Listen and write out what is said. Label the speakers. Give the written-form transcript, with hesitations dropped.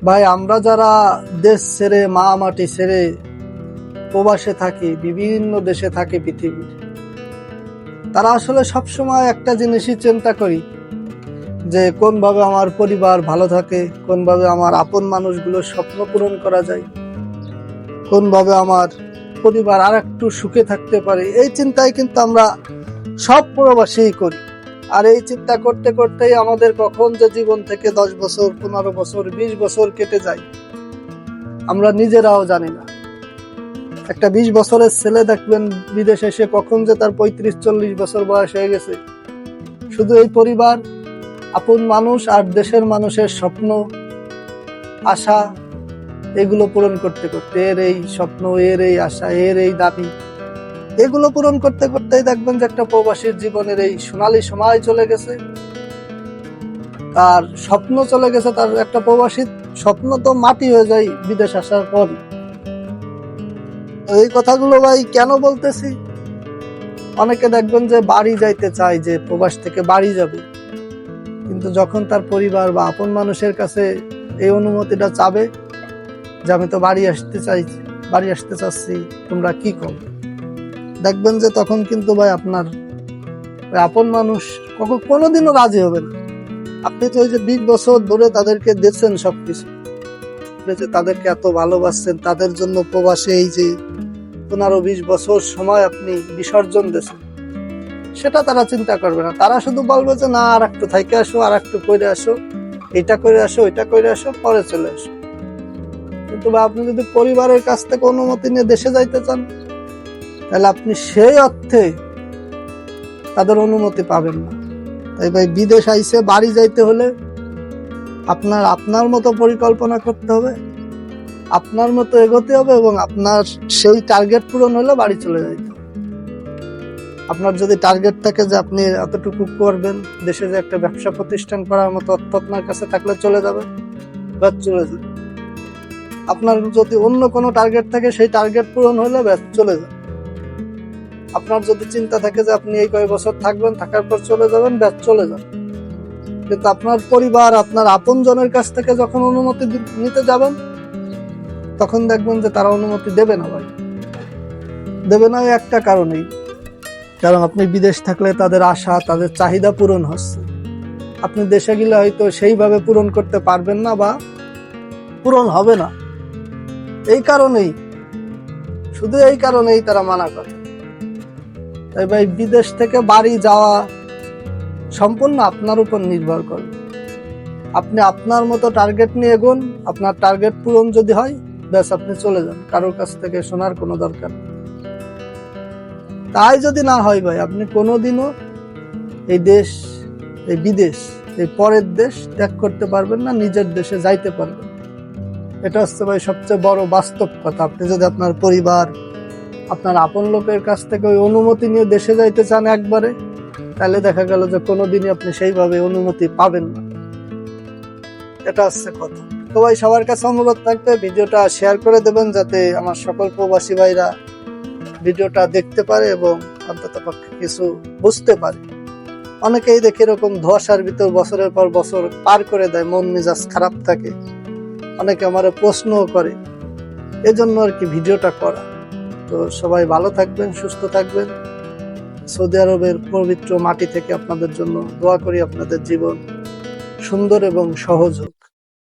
Speaker 1: ভাই, আমরা যারা দেশ ছেড়ে মা মাটি ছেড়ে প্রবাসে থাকি, বিভিন্ন দেশে থাকি পৃথিবীর, তারা আসলে সবসময় একটা জিনিসই চিন্তা করি যে কোনভাবে আমার পরিবার ভালো থাকে, কোনভাবে আমার আপন মানুষগুলোর স্বপ্ন পূরণ করা যায়, কোনভাবে আমার পরিবার আর একটু সুখে থাকতে পারে। এই চিন্তায় কিন্তু আমরা সব প্রবাসীই করি। আর এই চিন্তা করতে করতেই আমাদের কখন যে জীবন থেকে 10 বছর, 15 বছর, 20 বছর কেটে যায় আমরা নিজেরাও জানি না। একটা 20 বছরের ছেলে দেখবেন বিদেশে এসে কখন যে তার 35-40 বছর বয়স হয়ে গেছে, শুধু এই পরিবার, আপন মানুষ আর দেশের মানুষের স্বপ্ন, আশা, এগুলো পূরণ করতে করতে, এর এই স্বপ্ন, এর এই আশা, এর এই দাবি, এগুলো পূরণ করতে করতেই দেখবেন যে একটা প্রবাসীর জীবনের এই সোনালী সময় চলে গেছে, তার স্বপ্ন চলে গেছে। তার একটা প্রবাসীর স্বপ্ন তো মাটি হয়ে যায় বিদেশ আসার পর। এই কথাগুলো ভাই কেন বলতেছি, অনেকে দেখবেন যে বাড়ি যাইতে চায়, যে প্রবাস থেকে বাড়ি যাবে, কিন্তু যখন তার পরিবার বা আপন মানুষের কাছে এই অনুমতিটা চাবে যে আমি তো বাড়ি আসতে চাচ্ছি, তোমরা কি করো, দেখবেন যে তখন কিন্তু ভাই আপনার আপন মানুষ কোনোদিনও রাজি হবে না। আপনি তো এই যে 20 বছর ধরে তাদেরকে দিচ্ছেন সবকিছু, তাদেরকে এত ভালোবাসছেন, তাদের জন্য প্রবাসে এই যে 15-20 বছর সময় আপনি বিসর্জন দিয়েছেন, সেটা তারা চিন্তা করবে না। তারা শুধু বলবে যে না, আর একটু থাইকে আসো, আর একটু করে আসো, এটা করে আসো, ওইটা করে আসো, পরে চলে আসো। কিন্তু আপনি যদি পরিবারের কাছ থেকে অনুমতি নিয়ে দেশে যাইতে চান, তাহলে আপনি সেই অর্থে তাদের অনুমতি পাবেন না। তাই ভাই, বিদেশ আইসে বাড়ি যাইতে হলে আপনার মতো পরিকল্পনা করতে হবে, আপনার মতো এগোতে হবে, এবং আপনার সেই টার্গেট পূরণ হলে বাড়ি চলে যাইতে হবে। আপনার যদি টার্গেট থাকে যে আপনি এতটুকু করবেন, দেশে যে একটা ব্যবসা প্রতিষ্ঠান করার মতো অর্থ আপনার কাছে থাকলে চলে যাবে, ব্যাস চলে যাবে। আপনার যদি অন্য কোনো টার্গেট থাকে, সেই টার্গেট পূরণ হলে ব্যাস চলে যাবে। আপনার যদি চিন্তা থাকে যে আপনি এই কয়েক বছর থাকবেন, থাকার পর চলে যাবেন, ব্যাস চলে যাবেন। কিন্তু আপনার পরিবার, আপনার আপন জনের কাছ থেকে যখন অনুমতি নিতে যাবেন, তখন দেখবেন যে তারা অনুমতি দেবে না ভাই। দেবে না একটা কারণেই, কারণ আপনি বিদেশ থাকলে তাদের আশা, তাদের চাহিদা পূরণ হচ্ছে, আপনি দেশে গেলে হয়তো সেইভাবে পূরণ করতে পারবেন না বা পূরণ হবে না। এই কারণেই, শুধু এই কারণেই তারা মানা করে। তাই ভাই, বিদেশ থেকে বাড়ি যাওয়া সম্পূর্ণ আপনার উপর নির্ভর করে। আপনি আপনার মতো টার্গেট নিয়ে এগোন, আপনার টার্গেট পূরণ যদি হয়, ব্যাস আপনি চলে যান, কারোর কাছ থেকে শোনার কোনো দরকার নেই। তাই যদি না হয় ভাই, আপনি কোনোদিনও এই দেশ, এই বিদেশ, এই পরের দেশ ত্যাগ করতে পারবেন না, নিজের দেশে যাইতে পারবেন। এটা হচ্ছে ভাই সবচেয়ে বড় বাস্তব কথা। আপনি যদি আপনার পরিবার, আপনার আপন লোকের কাছ থেকে ওই অনুমতি নিয়ে দেশে যাইতে চান একবারে, তাহলে দেখা গেল যে কোনোদিনই আপনি সেইভাবে অনুমতি পাবেন না। এটা হচ্ছে কথা। তো ভাই, সবার কাছে অনুরোধ থাকবে, ভিডিওটা শেয়ার করে দেবেন, যাতে আমার সকল প্রবাসী ভাইরা ভিডিওটা দেখতে পারে এবং অন্তত পক্ষে কিছু বুঝতে পারে। অনেকেই দেখে এরকম ধোঁয়াশার ভিতর বছরের পর বছর পার করে দেয়, মন মেজাজ খারাপ থাকে, অনেকে আমার প্রশ্নও করে, এজন্য আর কি ভিডিওটা করা। তো সবাই ভালো থাকবেন, সুস্থ থাকবেন। সৌদি আরবের পবিত্র মাটি থেকে আপনাদের জন্য দোয়া করি, আপনাদের জীবন সুন্দর এবং সহজ হোক।